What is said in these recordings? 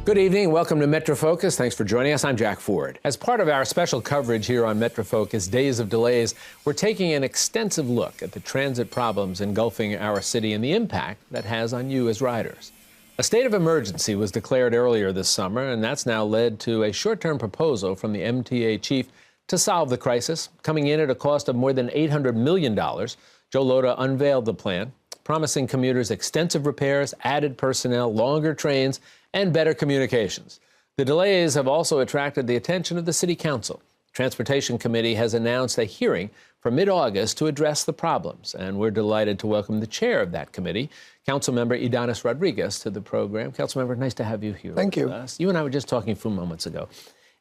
Good evening. Welcome to Metro Focus. Thanks for joining us. I'm Jack Ford. As part of our special coverage here on Metro Focus, Days of Delays, we're taking an extensive look at the transit problems engulfing our city and the impact that has on you as riders. A state of emergency was declared earlier this summer, and that's now led to a short-term proposal from the MTA chief to solve the crisis, coming in at a cost of more than $800 million. Joe Lhota unveiled the plan, promising commuters extensive repairs, added personnel, longer trains, and better communications. The delays have also attracted the attention of the City Council. The Transportation Committee has announced a hearing for mid-August to address the problems, and we're delighted to welcome the chair of that committee, Councilmember Ydanis Rodriguez, to the program. Councilmember, nice to have you here. Thank you. Us. You and I were just talking a few moments ago,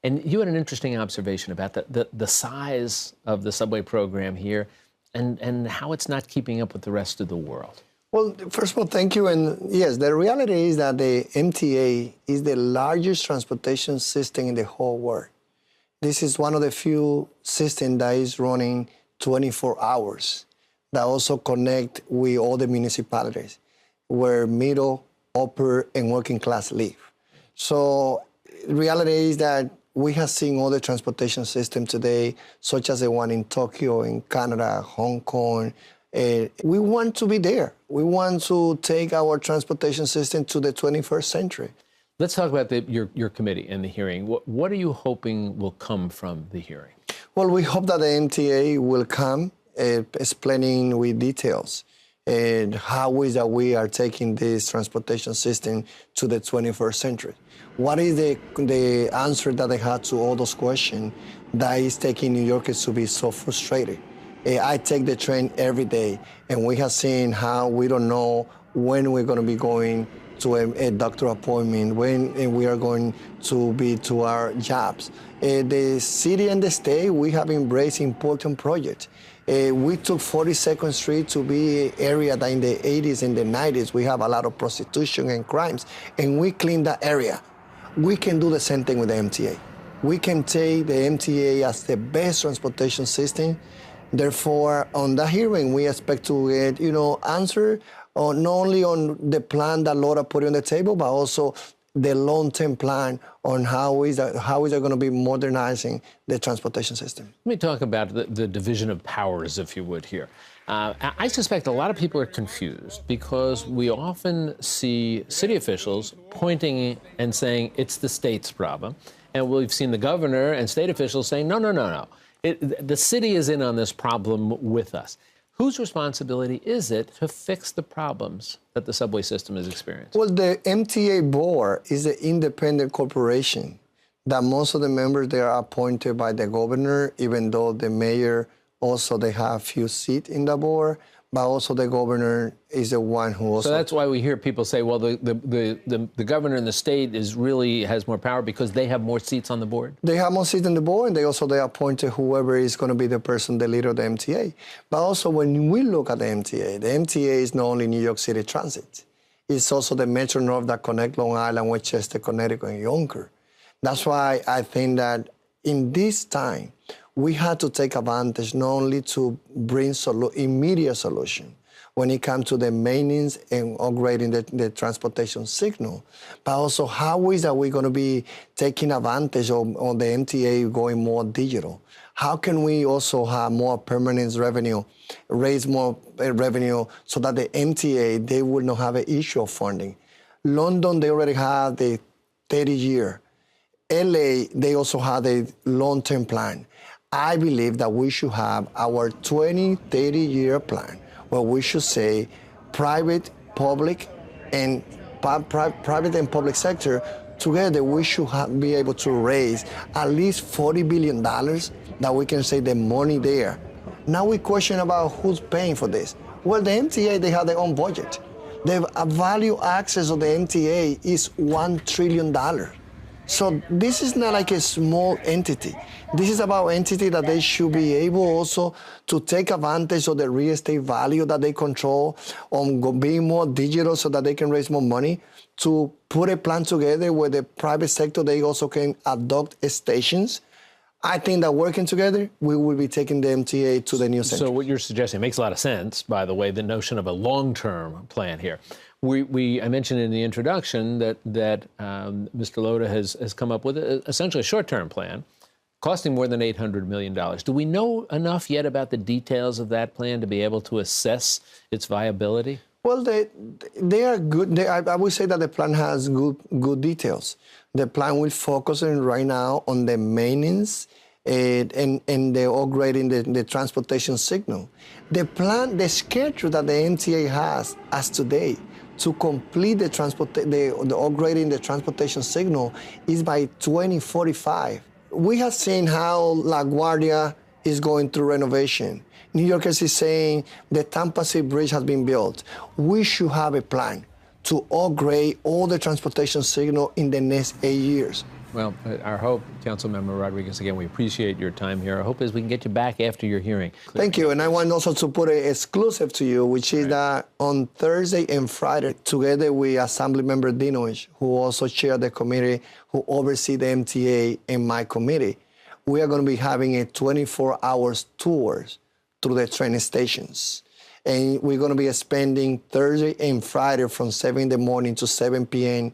and you had an interesting observation about the size of the subway program here and how it's not keeping up with the rest of the world. Well, first of all, thank you. And yes, the reality is that the MTA is the largest transportation system in the whole world. This is one of the few systems that is running 24 hours, that also connect with all the municipalities where middle, upper, and working class live. So the reality is that we have seen all the transportation systems today, such as the one in Tokyo, in Canada, Hong Kong. We want to be there. We want to take our transportation system to the 21st century. Let's talk about your committee and the hearing. What are you hoping will come from the hearing? Well, we hope that the MTA will come explaining with details and how is that we are taking this transportation system to the 21st century. What is the answer that they had to all those questions that is taking New Yorkers to be so frustrated? I take the train every day, and we have seen how we don't know when we're going to be going to a doctor appointment, when we are going to be to our jobs. The city and the state, we have embraced important projects. We took 42nd Street to be an area that in the 80s and the 90s, we have a lot of prostitution and crimes, and we cleaned that area. We can do the same thing with the MTA. We can take the MTA as the best transportation system. Therefore, on that hearing, we expect to get, answer not only on the plan that Laura put on the table, but also the long-term plan on how is it going to be modernizing the transportation system. Let me talk about the division of powers, if you would, here. I suspect a lot of people are confused because we often see city officials pointing and saying it's the state's problem. And we've seen the governor and state officials saying, no. The city is in on this problem with us. Whose responsibility is it to fix the problems that the subway system is experiencing? Well, the MTA board is an independent corporation that most of the members there are appointed by the governor, even though the mayor also they have few seats in the board, but also the governor is the one who also... So that's why we hear people say, well, the governor in the state really has more power because they have more seats on the board? They have more seats on the board, and they appointed whoever is going to be the person, the leader of the MTA. But also when we look at the MTA is not only New York City Transit. It's also the Metro North that connect Long Island, Westchester, Connecticut, and Yonkers. That's why I think that in this time, we had to take advantage not only to bring immediate solution when it comes to the maintenance and upgrading the transportation signal, but also how is that we're going to be taking advantage of the MTA going more digital? How can we also have more permanent revenue, raise more revenue so that the MTA, they will not have an issue of funding? London, they already have the 30-year. LA, they also have a long-term plan. I believe that we should have our 20, 30-year plan where we should say private, public, and private and public sector together, we should be able to raise at least $40 billion that we can say the money there. Now we question about who's paying for this. Well, the MTA, they have their own budget. The value access of the MTA is $1 trillion. So this is not like a small entity. This is about entity that they should be able also to take advantage of the real estate value that they control, on being more digital so that they can raise more money, to put a plan together where the private sector, they also can adopt stations I think that working together, we will be taking the MTA to the new century. So what you're suggesting makes a lot of sense, by the way, the notion of a long-term plan here. I mentioned in the introduction that Mr. Lota has come up with essentially a short-term plan costing more than $800 million. Do we know enough yet about the details of that plan to be able to assess its viability? Well, they are good. I would say that the plan has good details. The plan will focus right now on the maintenance and the upgrading the transportation signal. The schedule that the MTA has as today to complete the upgrading the transportation signal is by 2045. We have seen how LaGuardia is going through renovation. New Yorkers is saying the Tampa Sea Bridge has been built. We should have a plan to upgrade all the transportation signal in the next 8 years. Well, our hope, Councilmember Rodriguez, again, we appreciate your time here. Our hope is we can get you back after your hearing. Thank you. And I want also to put an exclusive to you, which is that on Thursday and Friday, together with Assemblymember Dinovich, who also chaired the committee, who oversees the MTA and my committee, we are going to be having a 24-hour tours through the train stations. And we're going to be spending Thursday and Friday from 7 in the morning to 7 p.m.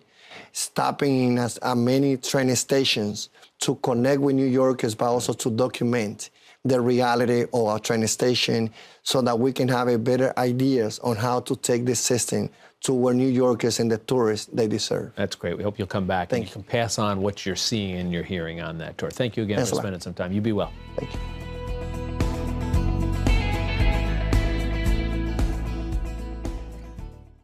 stopping in as many train stations to connect with New Yorkers, but also to document the reality of our train station so that we can have a better ideas on how to take this system to where New Yorkers and the tourists they deserve. That's great. We hope you'll come back and you can pass on what you're seeing and you're hearing on that tour. Thank you again for spending some time. You be well. Thank you.